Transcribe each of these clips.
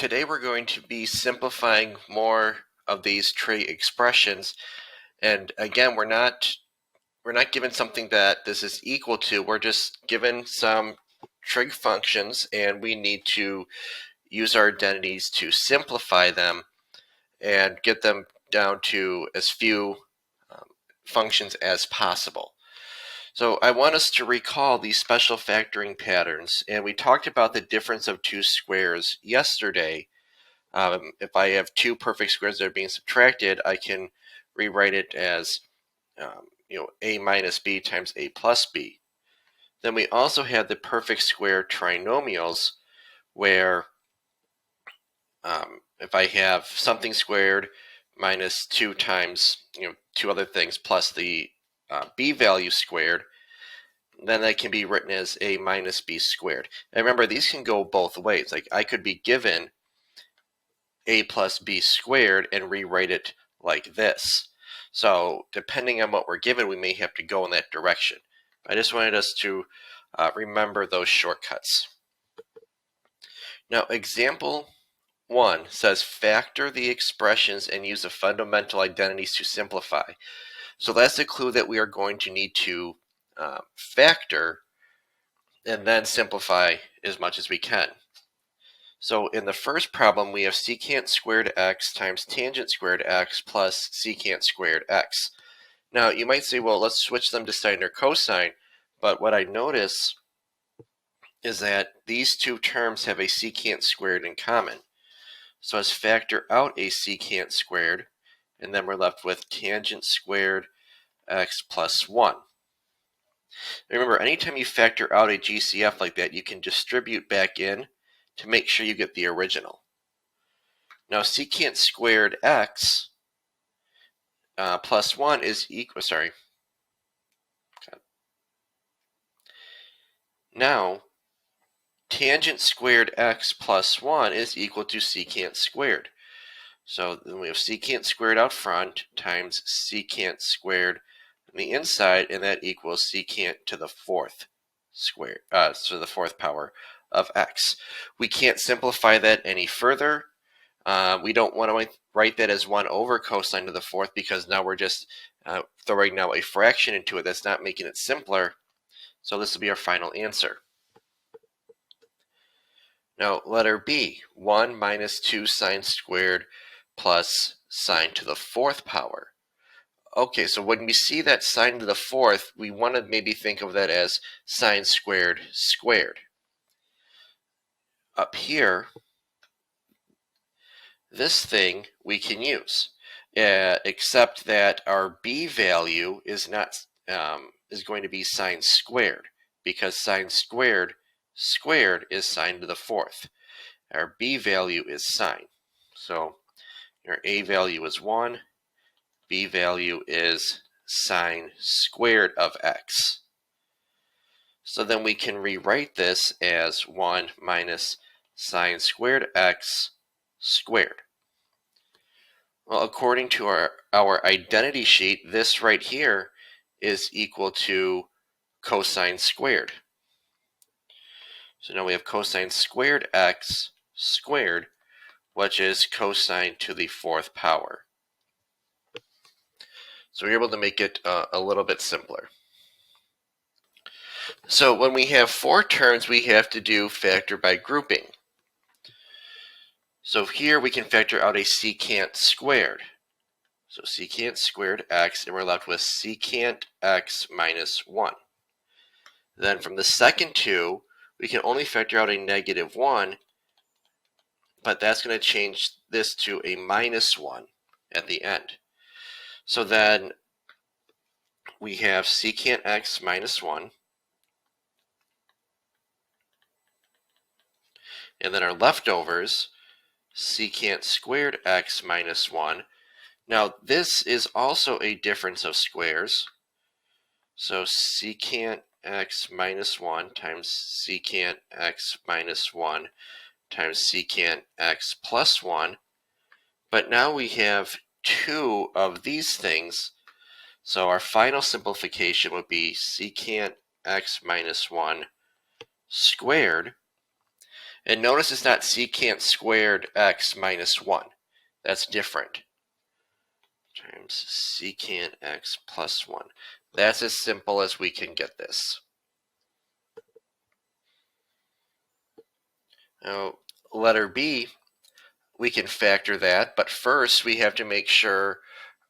today we're going to be simplifying more of these trig expressions. And again, we're not given something that this is equal to. We're just given some trig functions, and we need to use our identities to simplify them and get them down to as few functions as possible. So I want us to recall these special factoring patterns, and we talked about the difference of two squares yesterday. If I have two perfect squares that are being subtracted, I can rewrite it as a minus b times a plus b. Then we also have the perfect square trinomials, where if I have something squared minus 2 times two other things plus the b value squared, then that can be written as a minus b squared. And remember, these can go both ways. Like, I could be given a plus b squared and rewrite it like this. So depending on what we're given, we may have to go in that direction. I just wanted us to remember those shortcuts. Now, example 1 says factor the expressions and use the fundamental identities to simplify. So that's a clue that we are going to need to factor and then simplify as much as we can. So in the first problem, we have secant squared x times tangent squared x plus secant squared x. Now, you might say, well, let's switch them to sine or cosine, but what I notice is that these two terms have a secant squared in common. So let's factor out a secant squared, and then we're left with tangent squared x plus 1. Remember, anytime you factor out a GCF like that, you can distribute back in to make sure you get the original. Now, secant squared x plus 1 is equal, Now, tangent squared x plus 1 is equal to secant squared. So then we have secant squared out front times secant squared on the inside, and that equals secant to the fourth squared, so the fourth power of x. We can't simplify that any further. We don't want to write that as 1 over cosine to the fourth, because now we're just throwing now a fraction into it. That's not making it simpler. So this will be our final answer. Now, letter B, 1 minus 2 sine squared plus sine to the fourth power. Okay, so when we see that sine to the fourth, we want to maybe think of that as sine squared squared. Up here, this thing we can use, except that our b value is not is going to be sine squared, because sine squared is sine to the fourth. Our b value is sine. So our a value is 1, b value is sine squared of x. So then we can rewrite this as 1 minus sine squared x squared. Well, according to our identity sheet, this right here is equal to cosine squared. So now we have cosine squared x squared, which is cosine to the fourth power. So we're able to make it a little bit simpler. So when we have 4 terms, we have to do factor by grouping. So here we can factor out a secant squared. So secant squared x, and we're left with secant x minus 1. Then from the second 2, we can only factor out a negative 1, but that's going to change this to a minus 1 at the end. So then we have secant x minus 1, and then our leftovers, secant squared x minus 1. Now this is also a difference of squares. So secant x minus 1 times secant x minus 1 times secant x plus 1. But now we have 2 of these things. So our final simplification would be secant x minus 1 squared. And notice it's not secant squared x minus 1. That's different. Times secant x plus 1. That's as simple as we can get this. Now, letter B, we can factor that, but first we have to make sure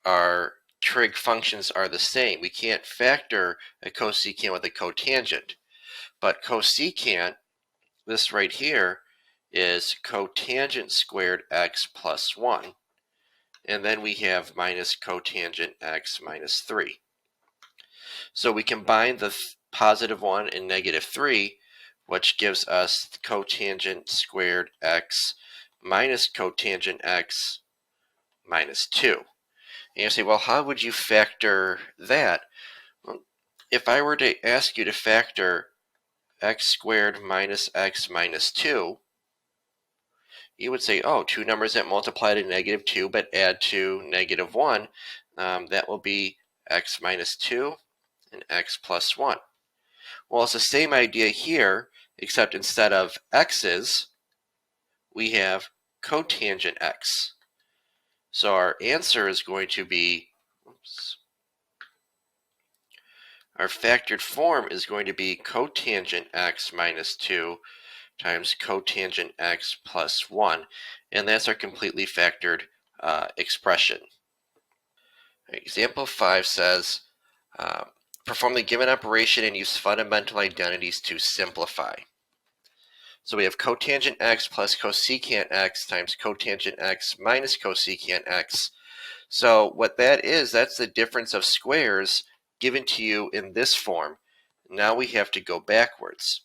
our trig functions are the same. We can't factor a cosecant with a cotangent, but cosecant, this right here, is cotangent squared x plus 1, and then we have minus cotangent x minus 3. So we combine the positive 1 and negative 3, which gives us cotangent squared x minus cotangent x minus 2. And you say, well, how would you factor that? Well, if I were to ask you to factor x squared minus x minus 2, you would say, oh, two numbers that multiply to negative 2 but add to negative 1, that will be x minus 2 and x plus 1. Well, it's the same idea here, except instead of x's, we have cotangent x. So our answer is going to be, our factored form is going to be cotangent x minus 2 times cotangent x plus 1, and that's our completely factored expression. Example 5 says, perform the given operation and use fundamental identities to simplify. So we have cotangent x plus cosecant x times cotangent x minus cosecant x. So what that is, that's the difference of squares given to you in this form. Now we have to go backwards.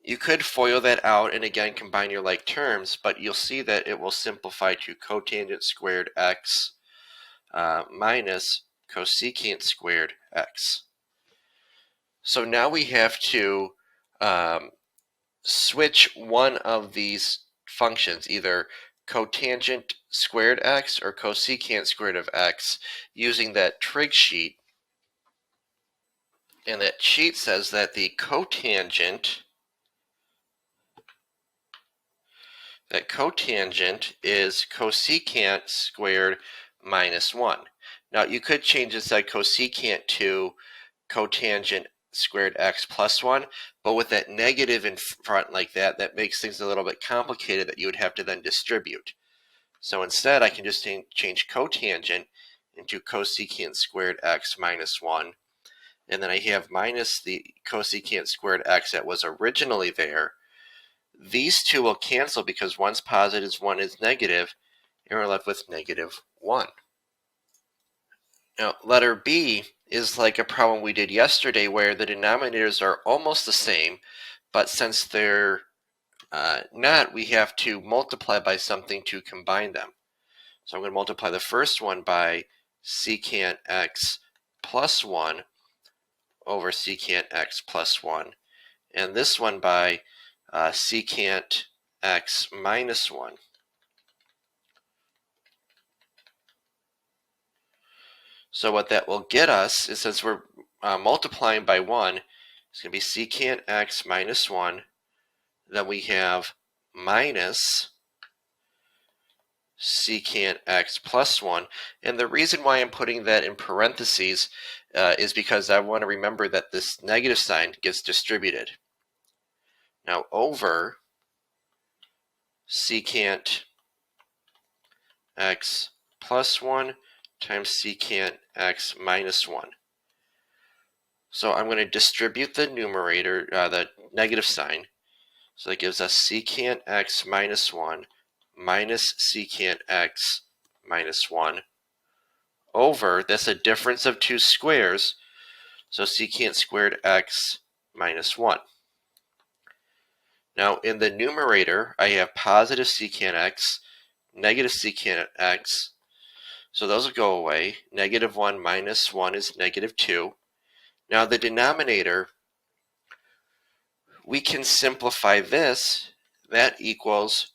You could FOIL that out and again combine your like terms, but you'll see that it will simplify to cotangent squared x minus cosecant squared x. So now we have to switch one of these functions, either cotangent squared x or cosecant squared of x, using that trig sheet. And that sheet says that the cotangent is cosecant squared minus 1. Now you could change this cosecant to cotangent squared x plus 1, but with that negative in front like that, that makes things a little bit complicated that you would have to then distribute. So instead, I can just change cotangent into cosecant squared x minus 1, and then I have minus the cosecant squared x that was originally there. These two will cancel because one's positive, one is negative, and we're left with negative 1. Now, letter B is like a problem we did yesterday where the denominators are almost the same, but since they're not, we have to multiply by something to combine them. So I'm going to multiply the first one by secant x plus 1 over secant x plus 1, and this one by secant x minus 1. So what that will get us is, since we're multiplying by 1, it's going to be secant x minus 1. Then we have minus secant x plus 1. And the reason why I'm putting that in parentheses is because I want to remember that this negative sign gets distributed. Now over secant x plus 1 times secant x minus 1. So I'm going to distribute the numerator, the negative sign. So that gives us secant x minus 1 minus secant x minus 1 over, that's a difference of two squares, so secant squared x minus 1. Now in the numerator, I have positive secant x, negative secant x, so those will go away. Negative 1 minus 1 is negative 2. Now the denominator, we can simplify this. That equals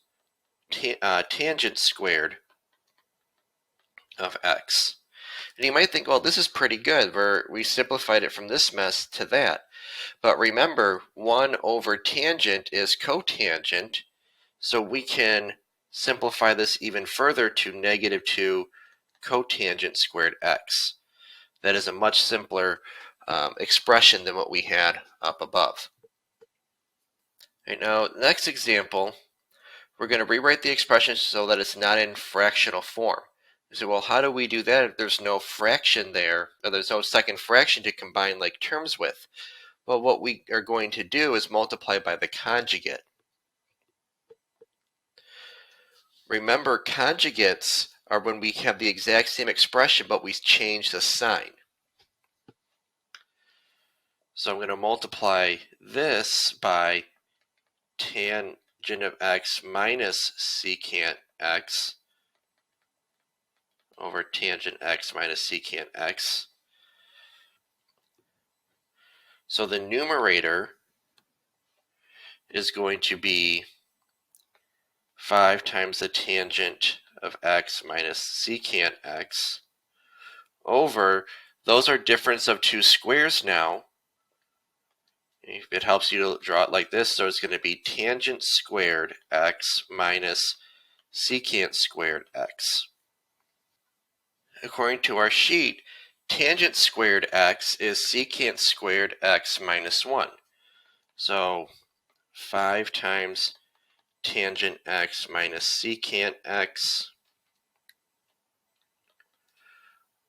tangent squared of x. And you might think, well, this is pretty good. We simplified it from this mess to that. But remember, 1 over tangent is cotangent, so we can simplify this even further to -2 cotangent squared x. That is a much simpler expression than what we had up above. Right, now, next example, we're going to rewrite the expression so that it's not in fractional form. You say, well, how do we do that if there's no fraction there, or there's no second fraction to combine like terms with? Well, what we are going to do is multiply by the conjugate. Remember, conjugates are when we have the exact same expression, but we change the sign. So I'm going to multiply this by tangent of x minus secant x over tangent x minus secant x. So the numerator is going to be 5 times the tangent of x minus secant x over, those are difference of two squares now. If it helps you to draw it like this, so it's going to be tangent squared x minus secant squared x. According to our sheet, tangent squared x is secant squared x minus 1. So 5 times tangent x minus secant x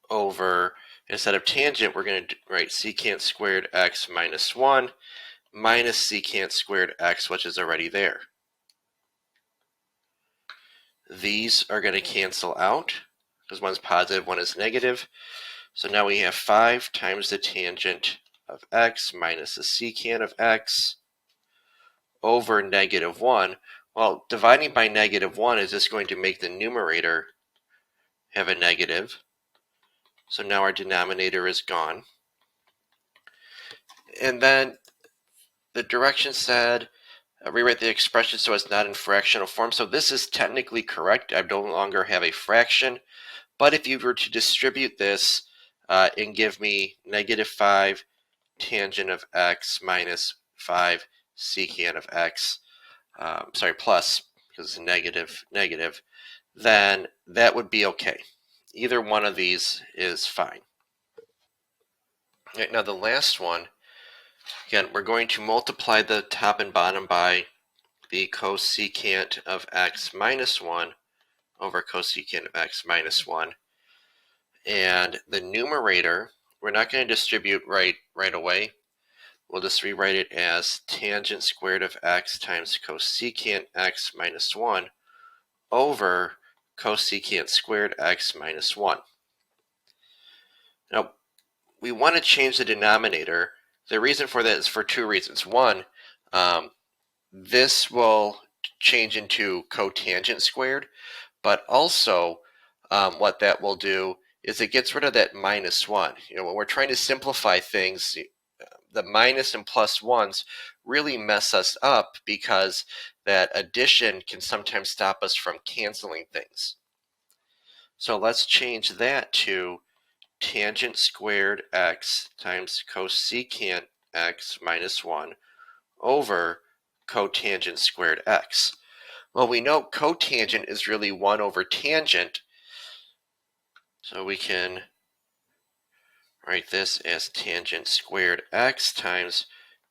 over, instead of tangent, we're going to write secant squared x minus 1 minus secant squared x, which is already there. These are going to cancel out because one's positive, one is negative. So now we have 5 times the tangent of x minus the secant of x over -1. Well, dividing by -1 is just going to make the numerator have a negative. So now our denominator is gone. And then the direction said rewrite the expression so it's not in fractional form. So this is technically correct. I no longer have a fraction. But if you were to distribute this and give me -5 tangent of x minus 5 secant of x, plus, because it's negative, then that would be okay. Either one of these is fine. Right, now the last one, again, we're going to multiply the top and bottom by the cosecant of x minus 1 over cosecant of x minus 1. And the numerator, we're not going to distribute right away. We'll just rewrite it as tangent squared of x times cosecant x minus 1 over cosecant squared x minus 1. Now, we want to change the denominator. The reason for that is for two reasons. One, this will change into cotangent squared, but also what that will do is it gets rid of that -1. When we're trying to simplify things, the minus and plus ones really mess us up because that addition can sometimes stop us from canceling things. So let's change that to tangent squared x times cosecant x minus 1 over cotangent squared x. Well, we know cotangent is really 1 over tangent, so we can write this as tangent squared x times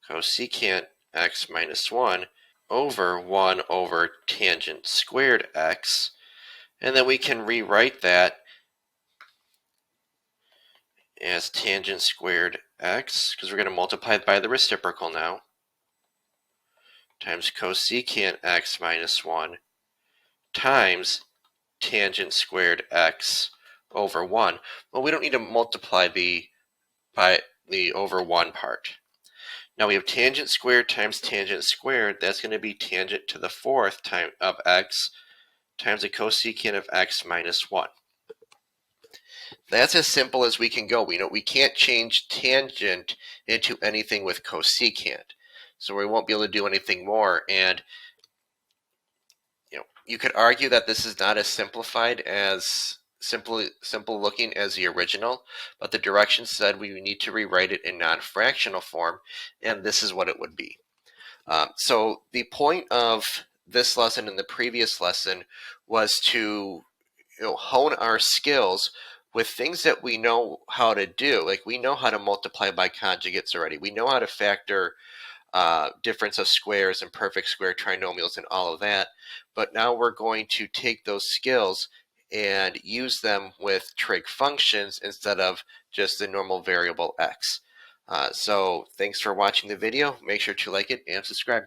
cosecant x minus 1 over 1 over tangent squared x. And then we can rewrite that as tangent squared x, because we're going to multiply it by the reciprocal now, times cosecant x minus 1 times tangent squared x over 1. Well, we don't need to multiply by the over 1 part. Now we have tangent squared times tangent squared. That's going to be tangent to the 4th time of x times the cosecant of x minus 1. That's as simple as we can go. We know we can't change tangent into anything with cosecant, so we won't be able to do anything more. And you could argue that this is not as simplified as simple looking as the original, but the directions said we need to rewrite it in non-fractional form, and this is what it would be. So the point of this lesson and the previous lesson was to hone our skills with things that we know how to do. Like we know how to multiply by conjugates already. We know how to factor difference of squares and perfect square trinomials and all of that. But now we're going to take those skills and use them with trig functions instead of just the normal variable x. So thanks for watching the video. Make sure to like it and subscribe.